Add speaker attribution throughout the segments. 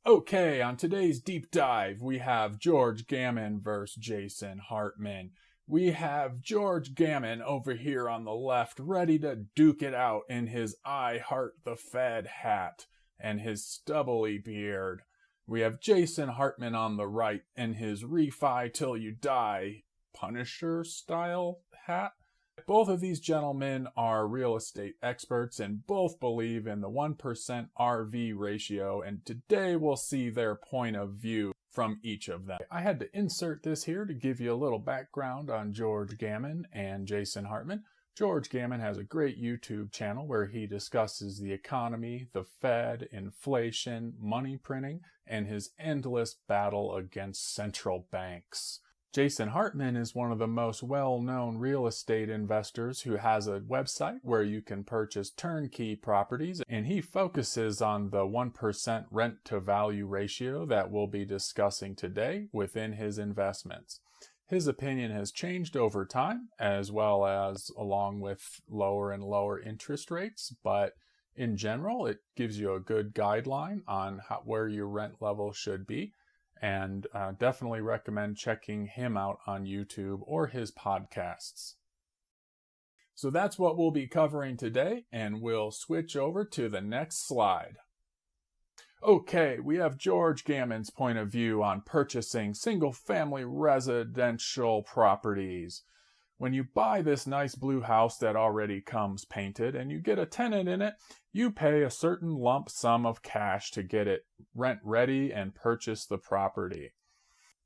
Speaker 1: Okay, on today's deep dive, we have George Gammon versus Jason Hartman. We have George Gammon over here on the left, ready to duke it out in his I Heart the Fed hat and his stubbly beard. We have Jason Hartman on the right in his Refi Till You Die Punisher style hat. Both of these gentlemen are real estate experts and both believe in the 1% RV ratio, and today we'll see their point of view from each of them. I had to insert this here to give you a little background on George Gammon and Jason Hartman. George Gammon has a great YouTube channel where he discusses the economy, the Fed, inflation, money printing, and his endless battle against central banks. Jason Hartman is one of the most well-known real estate investors who has a website where you can purchase turnkey properties, and he focuses on the 1% rent-to-value ratio that we'll be discussing today within his investments. His opinion has changed over time, as well as along with lower and lower interest rates, but in general, it gives you a good guideline on where your rent level should be. And definitely recommend checking him out on YouTube or his podcasts. So that's what we'll be covering today, and we'll switch over to the next slide. Okay, we have George Gammon's point of view on purchasing single-family residential properties. When you buy this nice blue house that already comes painted and you get a tenant in it, you pay a certain lump sum of cash to get it rent ready and purchase the property.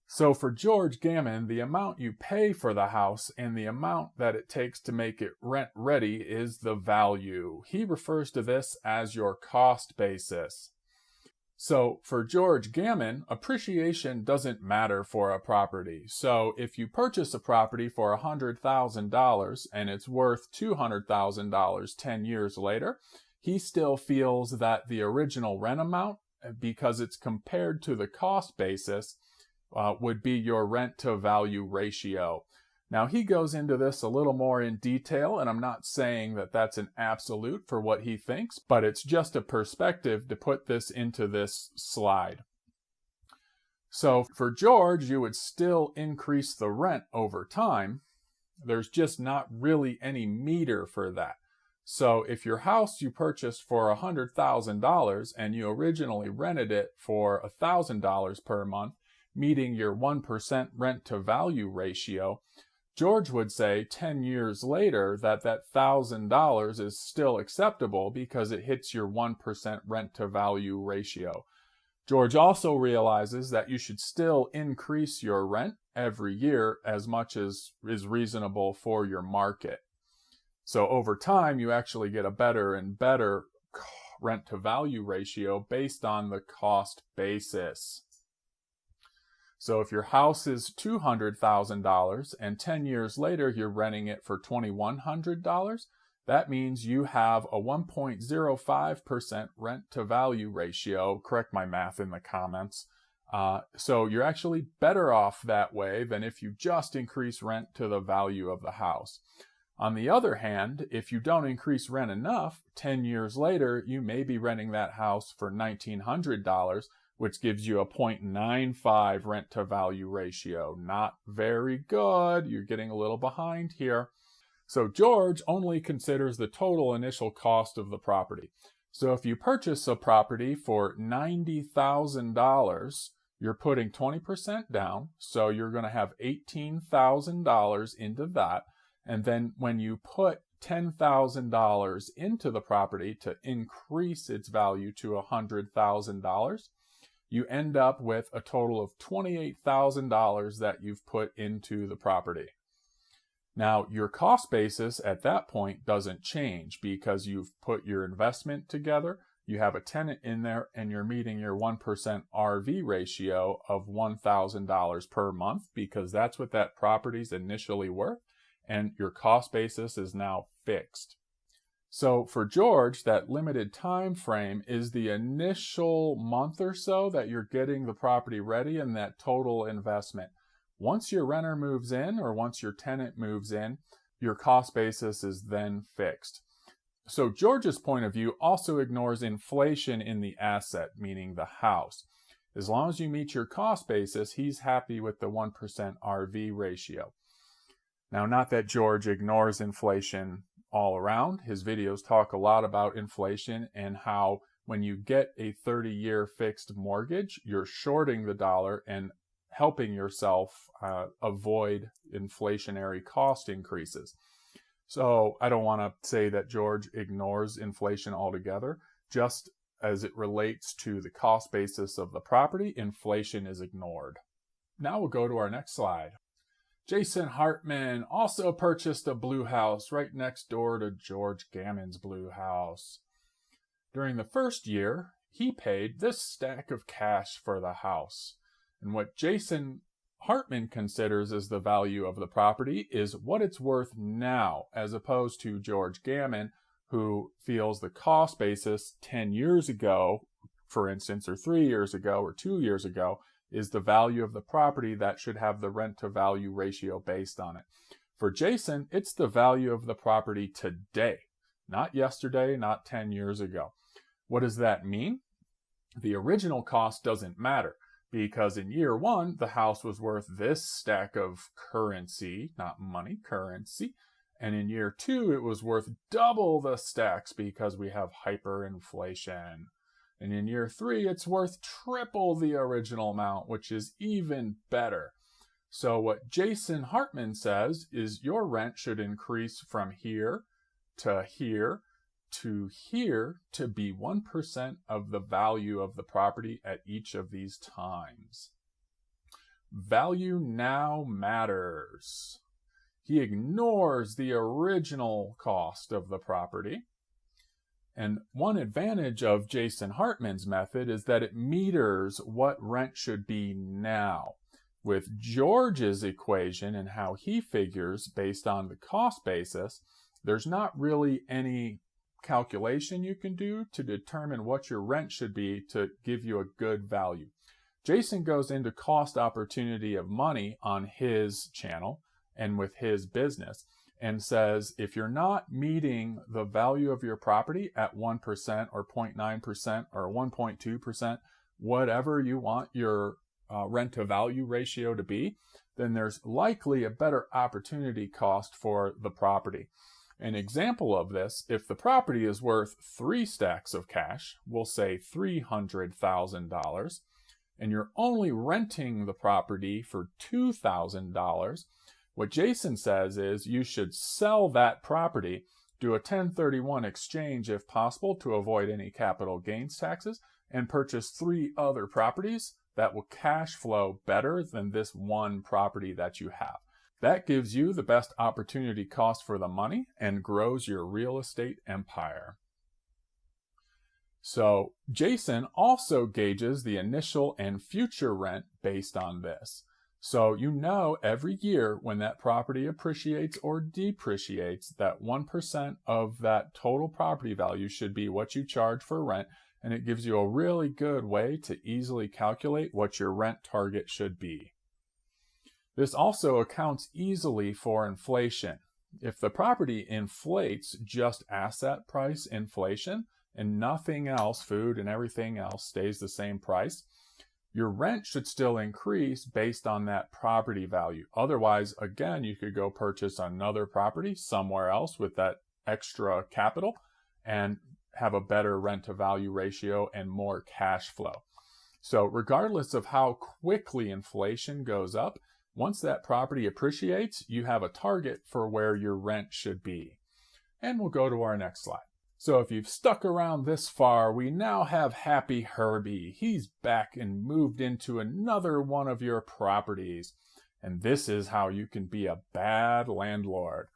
Speaker 1: So for George Gammon, the amount you pay for the house and the amount that it takes to make it rent ready is the value. He refers to this as your cost basis. So for George Gammon, appreciation doesn't matter for a property. So if you purchase a property for $100,000 and it's worth $200,000 10 years later, he still feels that the original rent amount, because it's compared to the cost basis, would be your rent to value ratio. Now, he goes into this a little more in detail, and I'm not saying that that's an absolute for what he thinks, but it's just a perspective to put this into this slide. So for George, you would still increase the rent over time. There's just not really any meter for that. So if your house you purchased for $100,000 and you originally rented it for $1,000 per month, meeting your 1% rent to value ratio, George would say 10 years later that $1,000 is still acceptable because it hits your 1% rent to value ratio. George also realizes that you should still increase your rent every year as much as is reasonable for your market. So over time, you actually get a better and better rent to value ratio based on the cost basis. So if your house is $200,000 and 10 years later you're renting it for $2,100, that means you have a 1.05% rent to value ratio. Correct my math in the comments. So you're actually better off that way than if you just increase rent to the value of the house. On the other hand, if you don't increase rent enough, 10 years later you may be renting that house for $1,900, which gives you a 0.95 rent to value ratio. Not very good. You're getting a little behind here. So George only considers the total initial cost of the property. So if you purchase a property for $90,000, you're putting 20% down. So you're going to have $18,000 into that. And then when you put $10,000 into the property to increase its value to $100,000, you end up with a total of $28,000 that you've put into the property. Now, your cost basis at that point doesn't change because you've put your investment together, you have a tenant in there, and you're meeting your 1% RV ratio of $1,000 per month because that's what that property's initially worth, and your cost basis is now fixed. So for George, that limited time frame is the initial month or so that you're getting the property ready and that total investment. Once your renter moves in or once your tenant moves in, your cost basis is then fixed. So George's point of view also ignores inflation in the asset, meaning the house. As long as you meet your cost basis, he's happy with the 1% RV ratio. Now, not that George ignores inflation all around. His videos talk a lot about inflation and how when you get a 30-year fixed mortgage, you're shorting the dollar and helping yourself avoid inflationary cost increases. So I don't want to say that George ignores inflation altogether. Just as it relates to the cost basis of the property, inflation is ignored. Now we'll go to our next slide. Jason Hartman also purchased a blue house right next door to George Gammon's blue house. During the first year, he paid this stack of cash for the house. And what Jason Hartman considers as the value of the property is what it's worth now, as opposed to George Gammon, who feels the cost basis 10 years ago, for instance, or 3 years ago, or 2 years ago, is the value of the property that should have the rent to value ratio based on it. For Jason, it's the value of the property today, not yesterday, not 10 years ago. What does that mean? The original cost doesn't matter, because in year one, the house was worth this stack of currency, not money, currency. And in year two, it was worth double the stacks because we have hyperinflation. And in year three, it's worth triple the original amount, which is even better. So what Jason Hartman says is your rent should increase from here to here to here to be 1% of the value of the property at each of these times. Value now matters. He ignores the original cost of the property. And one advantage of Jason Hartman's method is that it meters what rent should be now. With George's equation and how he figures based on the cost basis, there's not really any calculation you can do to determine what your rent should be to give you a good value. Jason goes into cost opportunity of money on his channel and with his business and says, if you're not meeting the value of your property at 1% or 0.9% or 1.2%, whatever you want your rent to value ratio to be, then there's likely a better opportunity cost for the property. An example of this, if the property is worth 3 stacks of cash, we'll say $300,000, and you're only renting the property for $2,000, what Jason says is you should sell that property, do a 1031 exchange if possible to avoid any capital gains taxes, and purchase 3 other properties that will cash flow better than this one property that you have. That gives you the best opportunity cost for the money and grows your real estate empire. So Jason also gauges the initial and future rent based on this. So you know every year when that property appreciates or depreciates, that 1% of that total property value should be what you charge for rent, and it gives you a really good way to easily calculate what your rent target should be. This also accounts easily for inflation. If the property inflates just asset price inflation and nothing else, food and everything else stays the same price, your rent should still increase based on that property value. Otherwise, again, you could go purchase another property somewhere else with that extra capital and have a better rent to value ratio and more cash flow. So regardless of how quickly inflation goes up, once that property appreciates, you have a target for where your rent should be. And we'll go to our next slide. So if you've stuck around this far, we now have Happy Herbie. He's back and moved into another one of your properties. And this is how you can be a bad landlord.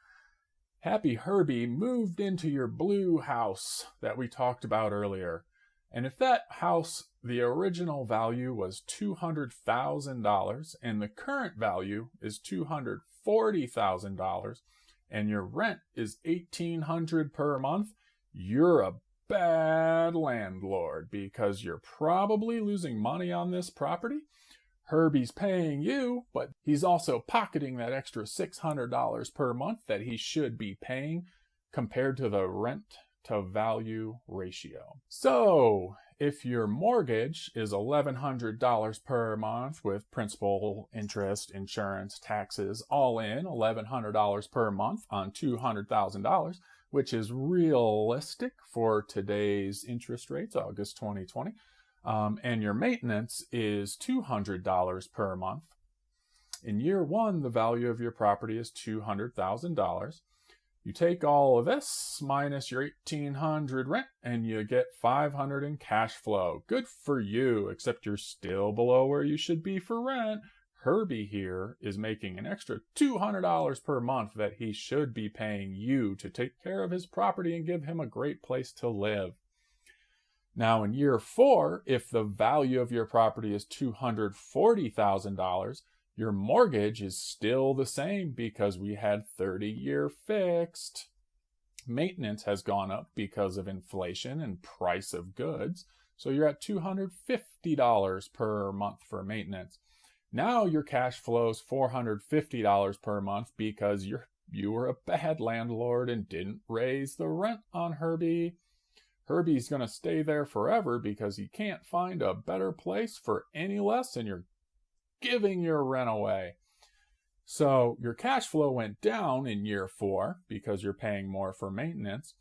Speaker 1: Happy Herbie moved into your blue house that we talked about earlier. And if that house, the original value was $200,000 and the current value is $240,000 and your rent is $1,800 per month, you're a bad landlord because you're probably losing money on this property. Herbie's paying you, but he's also pocketing that extra $600 per month that he should be paying compared to the rent to value ratio. So, if your mortgage is $1,100 per month with principal, interest, insurance, taxes, all in $1,100 per month on $200,000, which is realistic for today's interest rates, August 2020, and your maintenance is $200 per month. In year one, the value of your property is $200,000. You take all of this minus your $1,800 rent and you get $500 in cash flow. Good for you, except you're still below where you should be for rent. Herbie here is making an extra $200 per month that he should be paying you to take care of his property and give him a great place to live. Now in year four, if the value of your property is $240,000, your mortgage is still the same because we had 30-year fixed. Maintenance has gone up because of inflation and price of goods. So you're at $250 per month for maintenance. Now your cash flows $450 per month because you were a bad landlord and didn't raise the rent on Herbie. Herbie's going to stay there forever because he can't find a better place for any less, and you're giving your rent away. So your cash flow went down in year four because you're paying more for maintenance,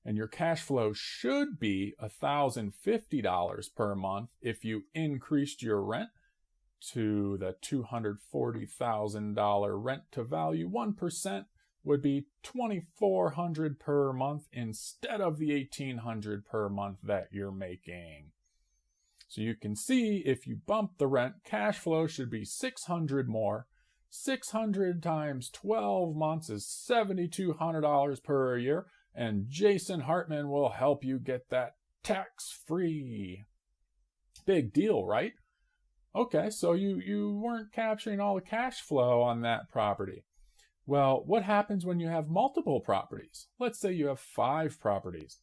Speaker 1: and your cash flow should be $1,050 per month if you increased your rent to the $240,000 rent to value. 1% would be $2,400 per month instead of the $1,800 per month that you're making. So you can see if you bump the rent, cash flow should be $600 more. 600 times 12 months is $7,200 per year, and Jason Hartman will help you get that tax-free. Big deal, right? Okay, so you weren't capturing all the cash flow on that property. Well, what happens when you have multiple properties? Let's say you have 5 properties.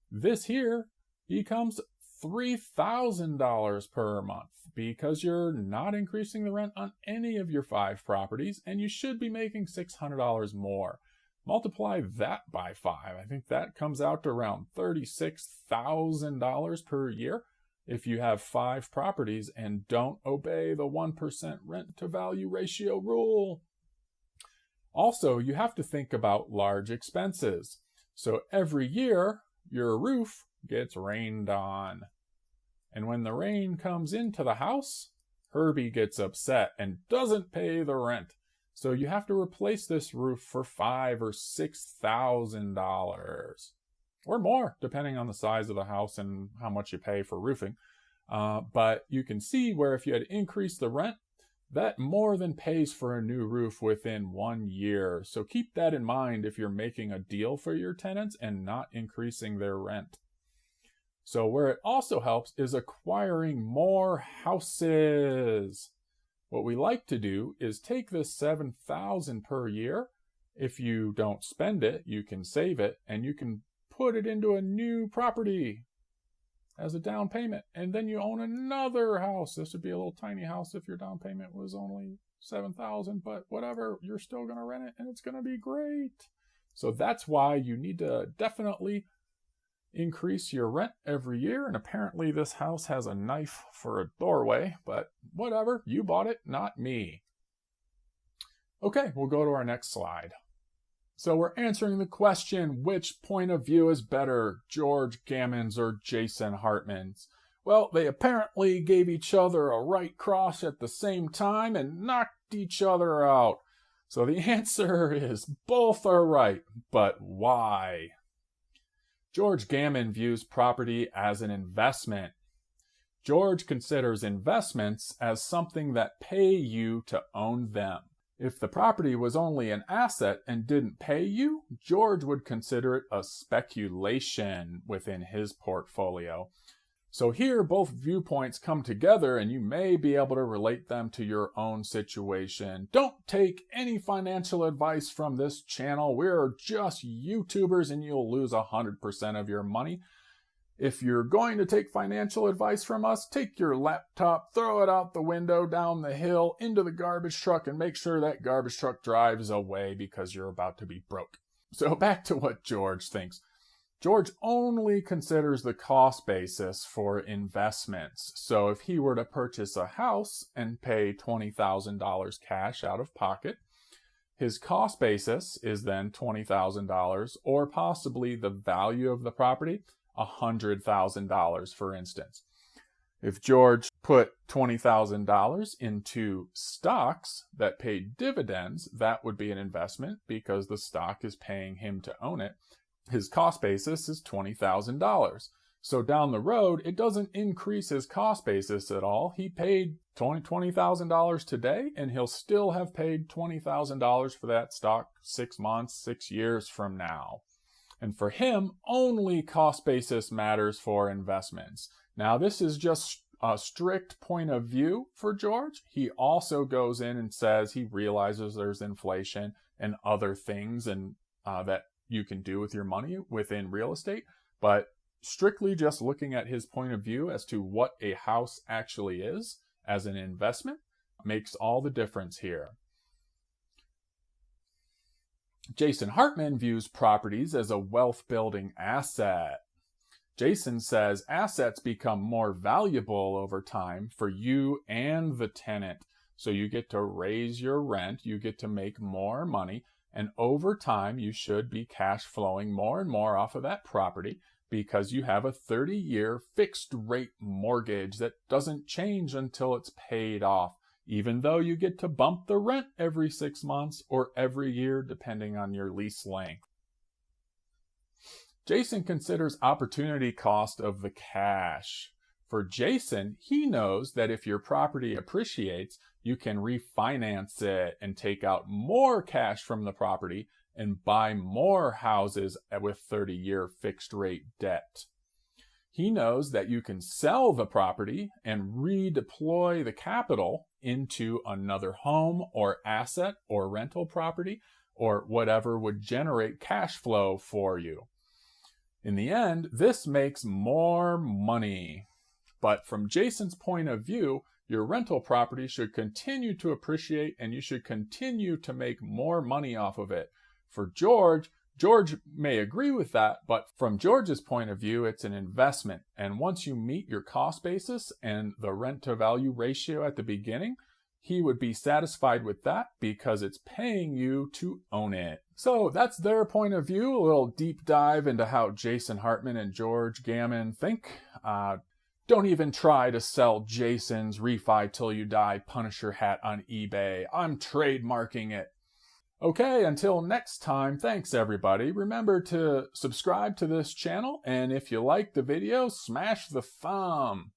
Speaker 1: This here becomes $3,000 per month because you're not increasing the rent on any of your 5 properties, and you should be making $600 more. Multiply that by 5. I think that comes out to around $36,000 per year if you have 5 properties and don't obey the 1% rent to value ratio rule. Also, you have to think about large expenses. So every year, your roof gets rained on. And when the rain comes into the house, Herbie gets upset and doesn't pay the rent. So you have to replace this roof for $5,000 or $6,000 or more, depending on the size of the house and how much you pay for roofing. But you can see where if you had increased the rent, that more than pays for a new roof within 1 year. So keep that in mind if you're making a deal for your tenants and not increasing their rent. So where it also helps is acquiring more houses. What we like to do is take this $7,000 per year. If you don't spend it, you can save it and you can put it into a new property as a down payment, and then you own another house. This would be a little tiny house if your down payment was only $7,000, but whatever, you're still going to rent it and it's going to be great. So that's why you need to definitely increase your rent every year. And apparently this house has a knife for a doorway, but whatever, you bought it, not me. Okay, we'll go to our next slide. So we're answering the question, which point of view is better, George Gammon's or Jason Hartman's? Well, they apparently gave each other a right cross at the same time and knocked each other out. So the answer is both are right, but why? George Gammon views property as an investment. George considers investments as something that pay you to own them. If the property was only an asset and didn't pay you, George would consider it a speculation within his portfolio. So here, both viewpoints come together and you may be able to relate them to your own situation. Don't take any financial advice from this channel. We're just YouTubers and you'll lose 100% of your money. If you're going to take financial advice from us, take your laptop, throw it out the window, down the hill, into the garbage truck, and make sure that garbage truck drives away because you're about to be broke. So back to what George thinks. George only considers the cost basis for investments. So if he were to purchase a house and pay $20,000 cash out of pocket, his cost basis is then $20,000, or possibly the value of the property, $100,000, for instance. If George put $20,000 into stocks that paid dividends, that would be an investment because the stock is paying him to own it. His cost basis is $20,000. So down the road, it doesn't increase his cost basis at all. He paid $20,000 today, and he'll still have paid $20,000 for that stock 6 months, 6 years from now. And for him, only cost basis matters for investments. Now, this is just a strict point of view for George. He also goes in and says he realizes there's inflation and other things and that you can do with your money within real estate, but strictly just looking at his point of view as to what a house actually is as an investment makes all the difference here. Jason Hartman views properties as a wealth-building asset. Jason says assets become more valuable over time for you and the tenant. So you get to raise your rent, you get to make more money, and over time you should be cash flowing more and more off of that property because you have a 30-year fixed rate mortgage that doesn't change until it's paid off, even though you get to bump the rent every 6 months or every year depending on your lease length. Jason considers opportunity cost of the cash. For Jason, he knows that if your property appreciates, you can refinance it and take out more cash from the property and buy more houses with 30-year fixed rate debt. He knows that you can sell the property and redeploy the capital into another home or asset or rental property or whatever would generate cash flow for you. In the end, this makes more money. But from Jason's point of view, your rental property should continue to appreciate and you should continue to make more money off of it. For George may agree with that, but from George's point of view, it's an investment. And once you meet your cost basis and the rent to value ratio at the beginning, he would be satisfied with that because it's paying you to own it. So that's their point of view, a little deep dive into how Jason Hartman and George Gammon think. Don't even try to sell Jason's Refi Till You Die Punisher hat on eBay. I'm trademarking it. Okay, until next time, thanks everybody. Remember to subscribe to this channel, and if you like the video, smash the thumb.